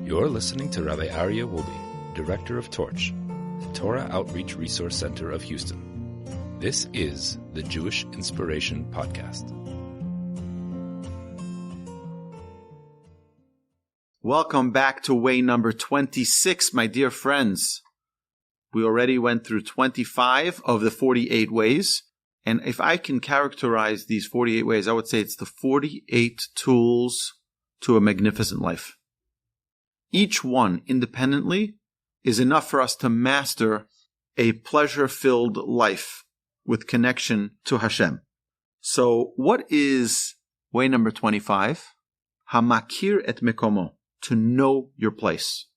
You're listening to Rabbi Aryeh Wolbe, Director of Torch, the Torah Outreach Resource Center of Houston. This is the Jewish Inspiration Podcast. Welcome back to way number 26, my dear friends. We already went through 25 of the 48 ways. And if I can characterize these 48 ways, I would say it's the 48 tools to a magnificent life. Each one independently is enough for us to master a pleasure-filled life with connection to Hashem. So what is way number 25? Hamakir Et Mekomo, to know your place.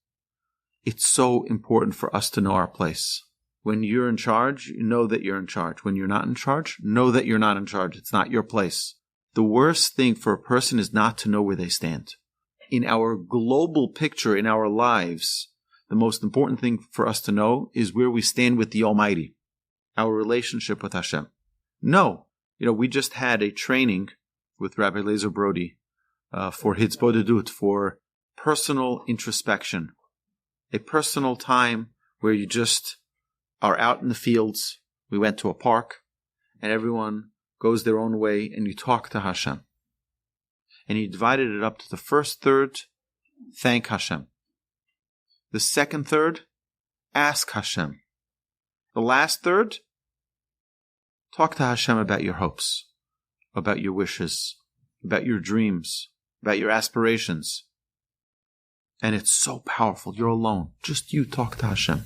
It's so important for us to know our place. When you're in charge, you know that you're in charge. When you're not in charge, know that you're not in charge. It's not your place. The worst thing for a person is not to know where they stand. In our global picture, in our lives, the most important thing for us to know is where we stand with the Almighty, our relationship with Hashem. No. We just had a training with Rabbi Aryeh Wolbe for Hitzbodedut, for personal introspection, a personal time where you just are out in the fields. We went to a park, and everyone goes their own way, and you talk to Hashem. And he divided it up to the first third, thank Hashem. The second third, ask Hashem. The last third, talk to Hashem about your hopes, about your wishes, about your dreams, about your aspirations. And it's so powerful. You're alone. Just you talk to Hashem.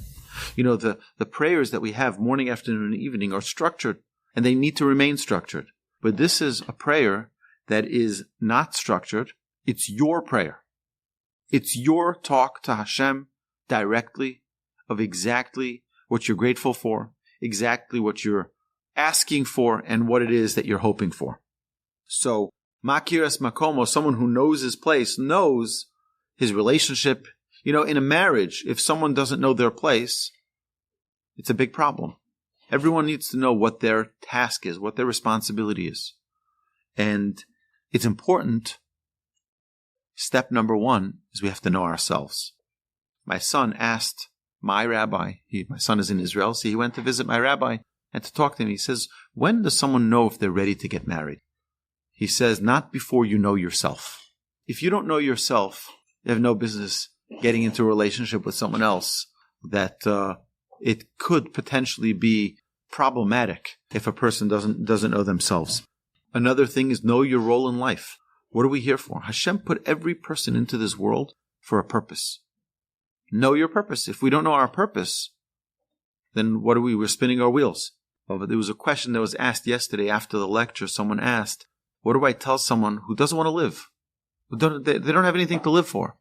The prayers that we have morning, afternoon, and evening are structured, and they need to remain structured. But this is a prayer that is not structured. It's your prayer. It's your talk to Hashem directly of exactly what you're grateful for, exactly what you're asking for, and what it is that you're hoping for. So, Hamakir Et Mekomo, someone who knows his place, knows his relationship. In a marriage, if someone doesn't know their place, it's a big problem. Everyone needs to know what their task is, what their responsibility is. And it's important. Step number one is we have to know ourselves. My son asked my rabbi, my son is in Israel, so he went to visit my rabbi and to talk to him. He says, when does someone know if they're ready to get married? He says, not before you know yourself. If you don't know yourself, you have no business getting into a relationship with someone else that it could potentially be problematic if a person doesn't know themselves. Another thing is know your role in life. What are we here for? Hashem put every person into this world for a purpose. Know your purpose. If we don't know our purpose, then what are we? We're spinning our wheels. Well, there was a question that was asked yesterday after the lecture. Someone asked, what do I tell someone who doesn't want to live? They don't have anything to live for.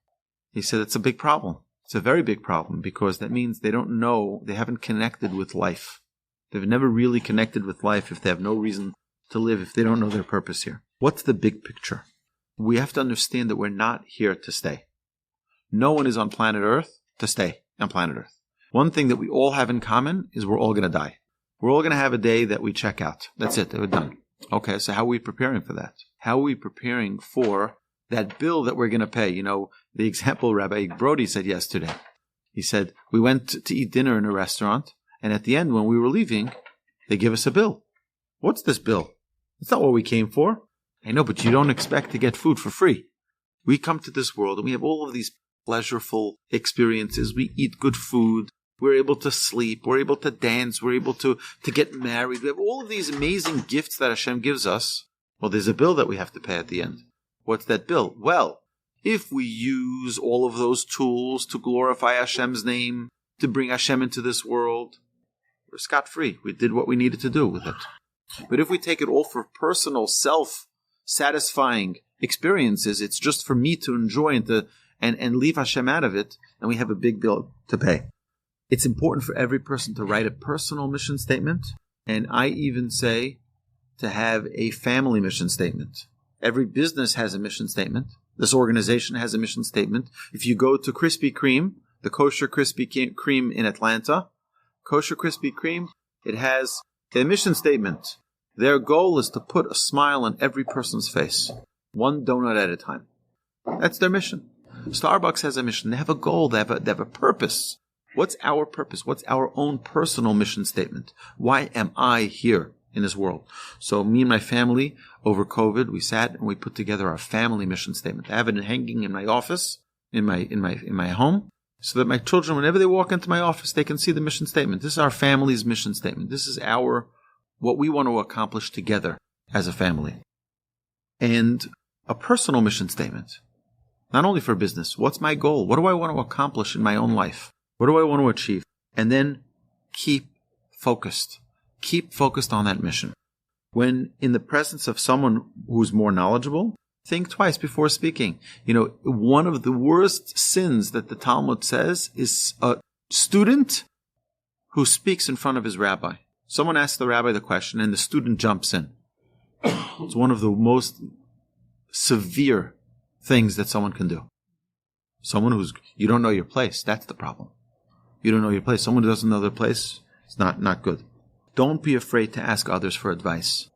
He said it's a big problem. It's a very big problem because that means they don't know, they haven't connected with life. They've never really connected with life if they have no reason to live, if they don't know their purpose here. What's the big picture? We have to understand that we're not here to stay. No one is on planet Earth to stay on planet Earth. One thing that we all have in common is we're all going to die. We're all going to have a day that we check out. That's it. We're done. Okay, so how are we preparing for that? How are we preparing for that bill that we're going to pay? The example Rabbi Brody said yesterday. He said, we went to eat dinner in a restaurant, and at the end, when we were leaving, they give us a bill. What's this bill? It's not what we came for. I know, but you don't expect to get food for free. We come to this world, and we have all of these pleasureful experiences. We eat good food. We're able to sleep. We're able to dance. We're able to get married. We have all of these amazing gifts that Hashem gives us. Well, there's a bill that we have to pay at the end. What's that bill? Well, if we use all of those tools to glorify Hashem's name, to bring Hashem into this world, we're scot-free. We did what we needed to do with it. But if we take it all for personal, self-satisfying experiences, it's just for me to enjoy and leave Hashem out of it, and we have a big bill to pay. It's important for every person to write a personal mission statement, and I even say to have a family mission statement. Every business has a mission statement. This organization has a mission statement. If you go to Krispy Kreme, the kosher Krispy Kreme in Atlanta, kosher Krispy Kreme, it has a mission statement. Their goal is to put a smile on every person's face, one donut at a time. That's their mission. Starbucks has a mission. They have a goal. They have a purpose. What's our purpose? What's our own personal mission statement? Why am I here in this world? So me and my family, over COVID, we sat and we put together our family mission statement. I have it hanging in my office, in my home, so that my children, whenever they walk into my office, they can see the mission statement. This is our family's mission statement. This is what we want to accomplish together as a family. And a personal mission statement, not only for business. What's my goal? What do I want to accomplish in my own life? What do I want to achieve? And then keep focused. Keep focused on that mission. When in the presence of someone who's more knowledgeable, think twice before speaking. One of the worst sins that the Talmud says is a student who speaks in front of his rabbi. Someone asks the rabbi the question and the student jumps in. It's one of the most severe things that someone can do. Someone you don't know your place, that's the problem. You don't know your place. Someone who doesn't know their place, it's not good. Don't be afraid to ask others for advice.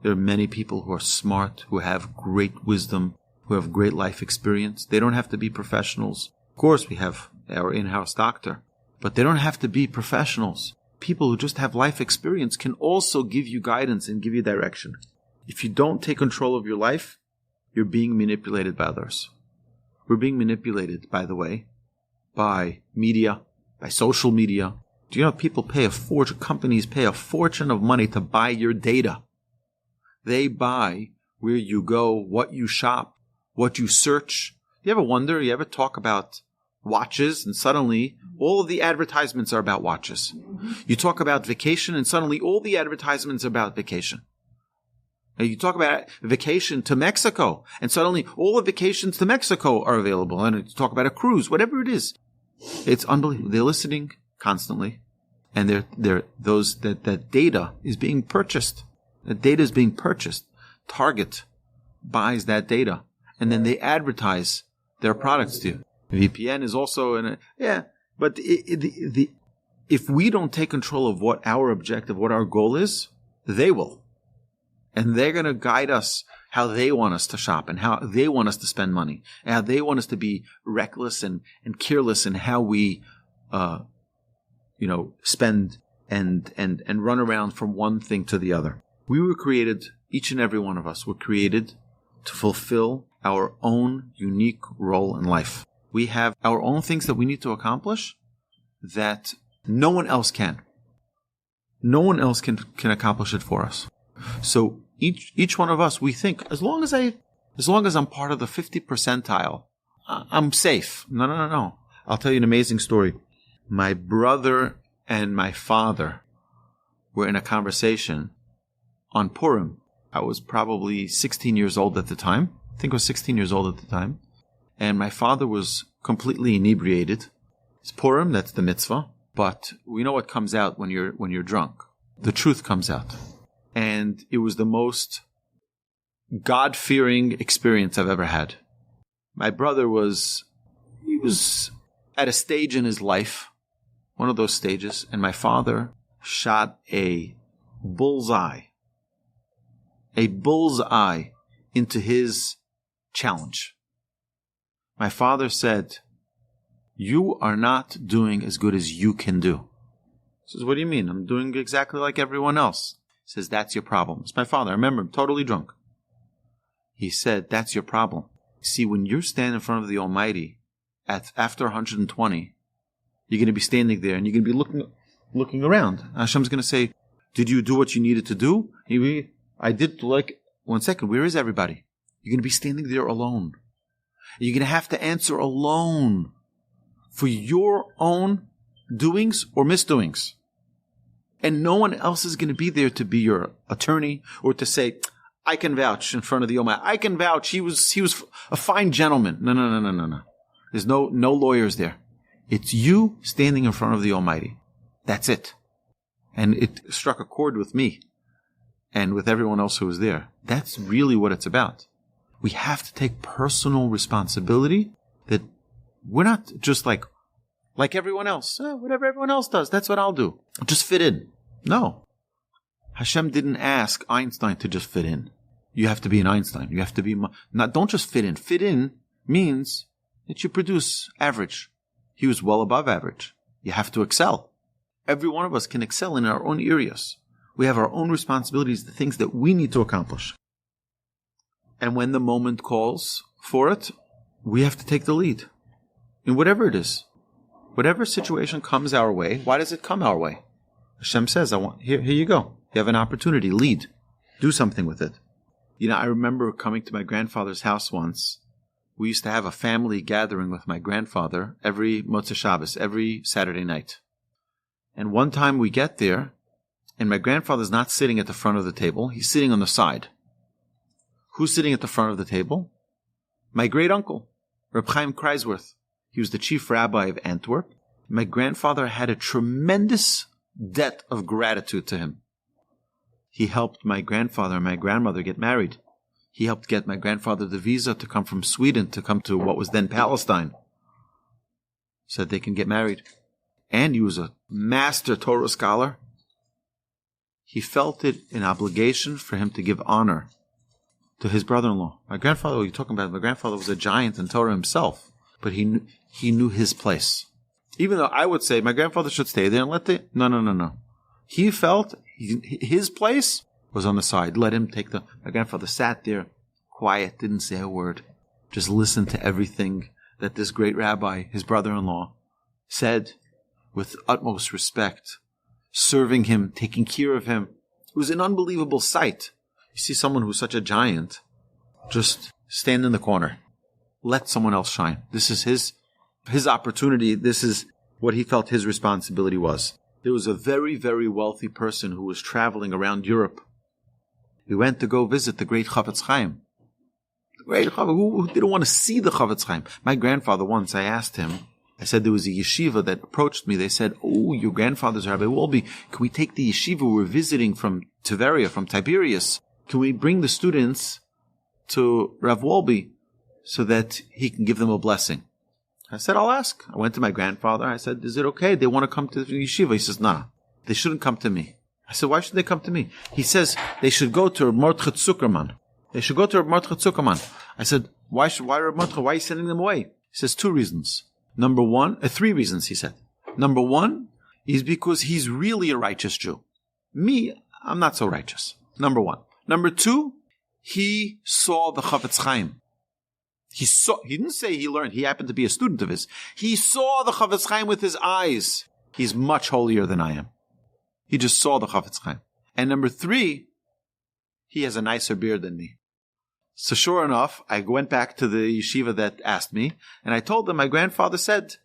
There are many people who are smart, who have great wisdom, who have great life experience. They don't have to be professionals. Of course, we have our in-house doctor, but they don't have to be professionals. People who just have life experience can also give you guidance and give you direction. If you don't take control of your life, you're being manipulated by others. We're being manipulated, by the way, by media, by social media. Do you know people pay a fortune, companies pay a fortune of money to buy your data? They buy where you go, what you shop, what you search. You ever talk about watches and suddenly all of the advertisements are about watches? You talk about vacation and suddenly all the advertisements are about vacation. You talk about vacation to Mexico and suddenly all the vacations to Mexico are available. And you talk about a cruise, whatever it is. It's unbelievable. They're listening constantly. And that data is being purchased. The data is being purchased. Target buys that data, and then they advertise their products to you. VPN is also but if we don't take control of what our objective, what our goal is, they will. And they're going to guide us how they want us to shop and how they want us to spend money and how they want us to be reckless and careless in how we spend and run around from one thing to the other. We were created, each and every one of us were created to fulfill our own unique role in life. We have our own things that we need to accomplish that no one else can. No one else can accomplish it for us. So each one of us, we think, as long as I'm part of the 50 percentile, I'm safe. No. I'll tell you an amazing story. My brother and my father were in a conversation on Purim. I was probably 16 years old at the time. I think I was 16 years old at the time. And my father was completely inebriated. It's Purim, that's the mitzvah. But we know what comes out when you're drunk. The truth comes out. And it was the most God-fearing experience I've ever had. My brother was at a stage in his life, one of those stages, and my father shot a bullseye into his challenge. My father said, "You are not doing as good as you can do." He says, "What do you mean? I'm doing exactly like everyone else." He says, "That's your problem." It's my father. I remember him, totally drunk. He said, "That's your problem. See, when you're standing in front of the Almighty after 120, you're going to be standing there and you're going to be looking around. Hashem's going to say, 'Did you do what you needed to do?' I did. Like, 1 second, where is everybody?" You're going to be standing there alone. You're going to have to answer alone for your own doings or misdoings. And no one else is going to be there to be your attorney or to say, "I can vouch in front of the Almighty. I can vouch. He was a fine gentleman." No. There's no lawyers there. It's you standing in front of the Almighty. That's it. And it struck a chord with me and with everyone else who was there. That's really what it's about. We have to take personal responsibility that we're not just like everyone else. Whatever everyone else does, that's what I'll do. I'll just fit in. No. Hashem didn't ask Einstein to just fit in. You have to be an Einstein. You have to be don't just fit in. Fit in means that you produce average. He was well above average. You have to excel. Every one of us can excel in our own areas. We have our own responsibilities, the things that we need to accomplish. And when the moment calls for it, we have to take the lead. In whatever it is. Whatever situation comes our way, why does it come our way? Hashem says, here you go. You have an opportunity. Lead. Do something with it. I remember coming to my grandfather's house once. We used to have a family gathering with my grandfather every Motzei Shabbos, every Saturday night. And one time we get there, and my grandfather's not sitting at the front of the table. He's sitting on the side. Who's sitting at the front of the table? My great uncle, Reb Chaim Kreisworth. He was the chief rabbi of Antwerp. My grandfather had a tremendous debt of gratitude to him. He helped my grandfather and my grandmother get married. He helped get my grandfather the visa to come from Sweden to come to what was then Palestine, so that they can get married. And he was a master Torah scholar. He felt it an obligation for him to give honor to his brother-in-law. My grandfather, what are you talking about? My grandfather was a giant in Torah himself, but he knew his place. Even though I would say my grandfather should stay there and let the... No. He felt his place was on the side. Let him take My grandfather sat there, quiet, didn't say a word. Just listened to everything that this great rabbi, his brother-in-law, said with utmost respect, serving him, taking care of him. It was an unbelievable sight. You see someone who's such a giant, just stand in the corner. Let someone else shine. This is his opportunity. This is what he felt his responsibility was. There was a very, very wealthy person who was traveling around Europe. He went to go visit the great Chafetz Chaim. The great Chafetz, who didn't want to see the Chafetz Chaim? My grandfather once, I asked him, I said there was a yeshiva that approached me. They said, your grandfather's Rabbi Wolbe. Can we take the yeshiva we're visiting from Tiberia, from Tiberias? Can we bring the students to Rav Wolbe so that he can give them a blessing? I said, I'll ask. I went to my grandfather. I said, is it okay? They want to come to the yeshiva. He says, nah, they shouldn't come to me. I said, why should they come to me? He says, they should go to Reb Mordechai Zuckerman. They should go to Reb Mordechai Zuckerman. I said, why Reb Mordechai? Why are you sending them away? He says, 2 reasons. 3 reasons, he said. Number 1 is because he's really a righteous Jew. Me, I'm not so righteous. Number 1. Number 2, he saw the Chafetz Chaim. He didn't say he learned. He happened to be a student of his. He saw the Chafetz Chaim with his eyes. He's much holier than I am. He just saw the Chafetz Chaim. And number 3, he has a nicer beard than me. So sure enough, I went back to the yeshiva that asked me, and I told them my grandfather said,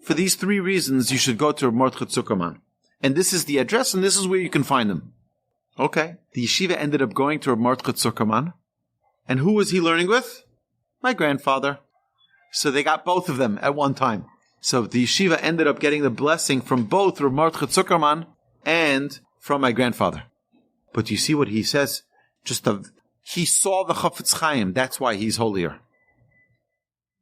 for these 3 reasons, you should go to Mordechai Zuckerman. And this is the address, and this is where you can find him. Okay. The yeshiva ended up going to Mordechai Zuckerman. And who was he learning with? My grandfather. So they got both of them at one time. So the yeshiva ended up getting the blessing from both Mordechai Zuckerman and from my grandfather. But you see what he says? He saw the Chafetz Chaim. That's why he's holier.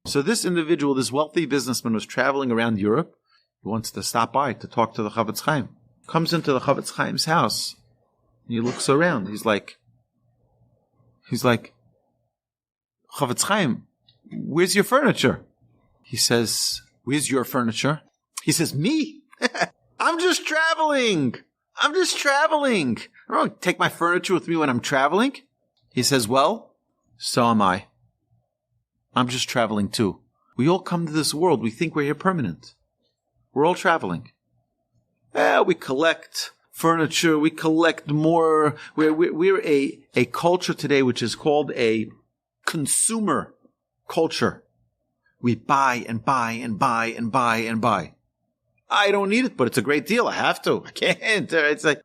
So this individual, this wealthy businessman, was traveling around Europe. He wants to stop by to talk to the Chafetz Chaim. Comes into the Chafetz Chaim's house. And he looks around. He's like, Chafetz Chaim, where's your furniture? He says, where's your furniture? He says, me? I'm just traveling. I don't take my furniture with me when I'm traveling. He says, well, so am I. I'm just traveling too. We all come to this world. We think we're here permanent. We're all traveling. We collect furniture. We collect more. We're a culture today which is called a consumer culture. We buy and buy and buy and buy and buy. I don't need it, but it's a great deal. I have to. I can't. It's like,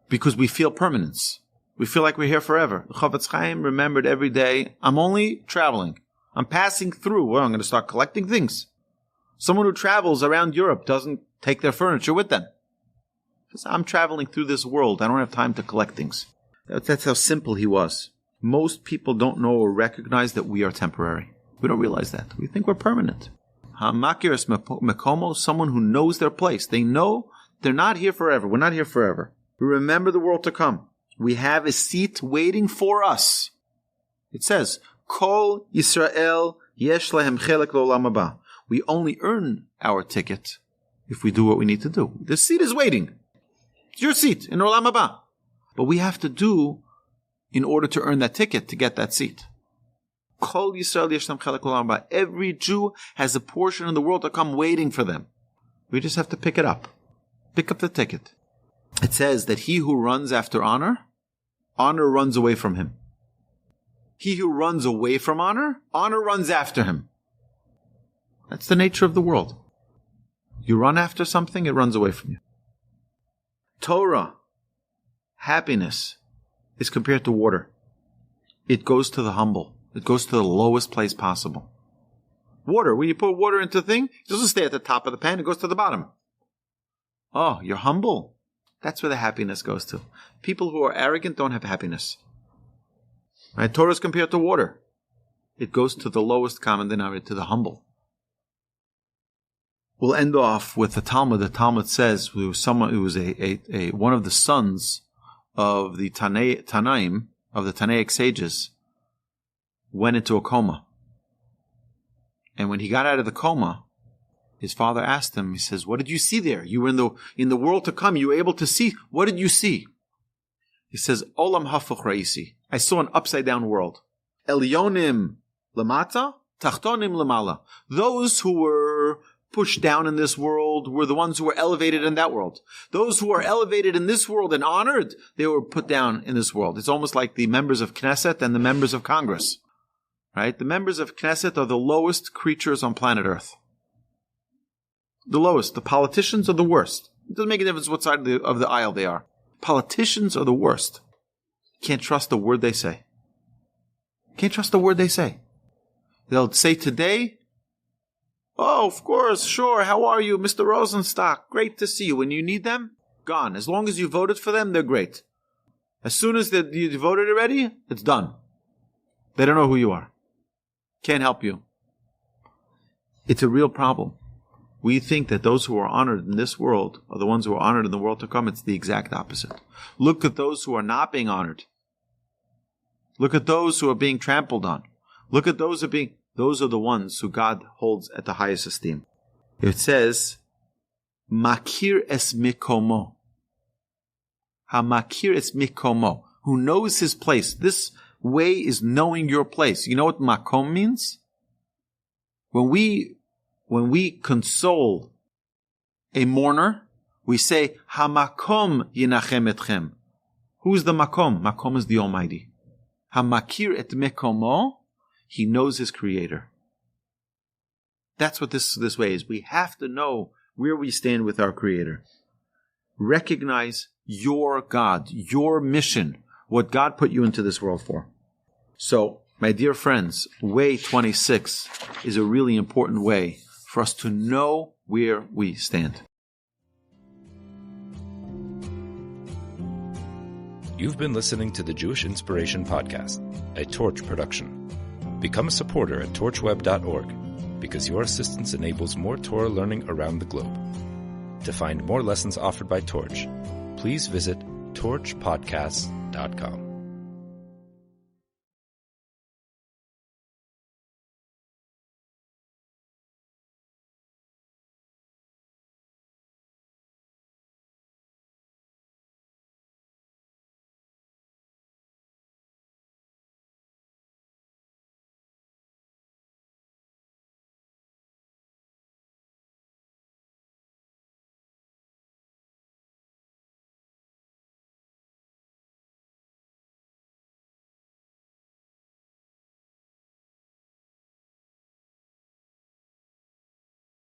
because we feel permanence. We feel like we're here forever. The Chafetz Chaim remembered every day, I'm only traveling. I'm passing through. Well, I'm going to start collecting things. Someone who travels around Europe doesn't take their furniture with them. Because I'm traveling through this world. I don't have time to collect things. That's how simple he was. Most people don't know or recognize that we are temporary. We don't realize that. We think we're permanent. Hamakir Et Mekomo, someone who knows their place. They know they're not here forever. We're not here forever. We remember the world to come. We have a seat waiting for us. It says, Kol Yisrael Yesh lehem chelek lo'olam haba. We only earn our ticket if we do what we need to do. The seat is waiting. It's your seat in Olam haba. But we have to do in order to earn that ticket to get that seat. Kol Yisrael yesh lehem chelek lo'olam haba. Every Jew has a portion in the world to come waiting for them. We just have to pick it up. Pick up the ticket. It says that he who runs after honor, honor runs away from him. He who runs away from honor, honor runs after him. That's the nature of the world. You run after something, it runs away from you. Torah, happiness, is compared to water. It goes to the humble. It goes to the lowest place possible. Water, when you put water into a thing, it doesn't stay at the top of the pan, it goes to the bottom. Oh, you're humble. That's where the happiness goes to. People who are arrogant don't have happiness. Right? Torah is compared to water. It goes to the lowest common denominator, to the humble. We'll end off with the Talmud. The Talmud says it was someone who was one of the sons of the Tanaim, of the Tanaic sages, went into a coma. And when he got out of the coma, his father asked him, he says, what did you see there? You were in the world to come, you were able to see. What did you see? He says, Olam hafuch ra'isi. I saw an upside down world. Elyonim lamata, tachtonim lamala. Those who were pushed down in this world were the ones who were elevated in that world. Those who are elevated in this world and honored, they were put down in this world. It's almost like the members of Knesset and the members of Congress. Right? The members of Knesset are the lowest creatures on planet Earth. The lowest. The politicians are the worst. It doesn't make a difference what side of the aisle they are. Politicians are the worst. Can't trust the word they say. Can't trust the word they say. They'll say today, oh, of course, sure, how are you, Mr. Rosenstock? Great to see you. When you need them, gone. As long as you voted for them, they're great. As soon as you voted already, it's done. They don't know who you are. Can't help you. It's a real problem. We think that those who are honored in this world are the ones who are honored in the world to come. It's the exact opposite. Look at those who are not being honored. Look at those who are being trampled on. Look at those are the ones who God holds at the highest esteem. It says, Hamakir Et Mekomo. Hamakir Et Mekomo. Who knows his place. This way is knowing your place. You know what makom means? When we console a mourner, we say, Hamakom yinachem etchem. Who's the makom? Makom is the Almighty. Hamakir et mekomo, he knows his Creator. That's what this way is. We have to know where we stand with our Creator. Recognize your God, your mission, what God put you into this world for. So, my dear friends, way 26 is a really important way for us to know where we stand. You've been listening to the Jewish Inspiration Podcast, a Torch production. Become a supporter at torchweb.org because your assistance enables more Torah learning around the globe. To find more lessons offered by Torch, please visit torchpodcasts.com.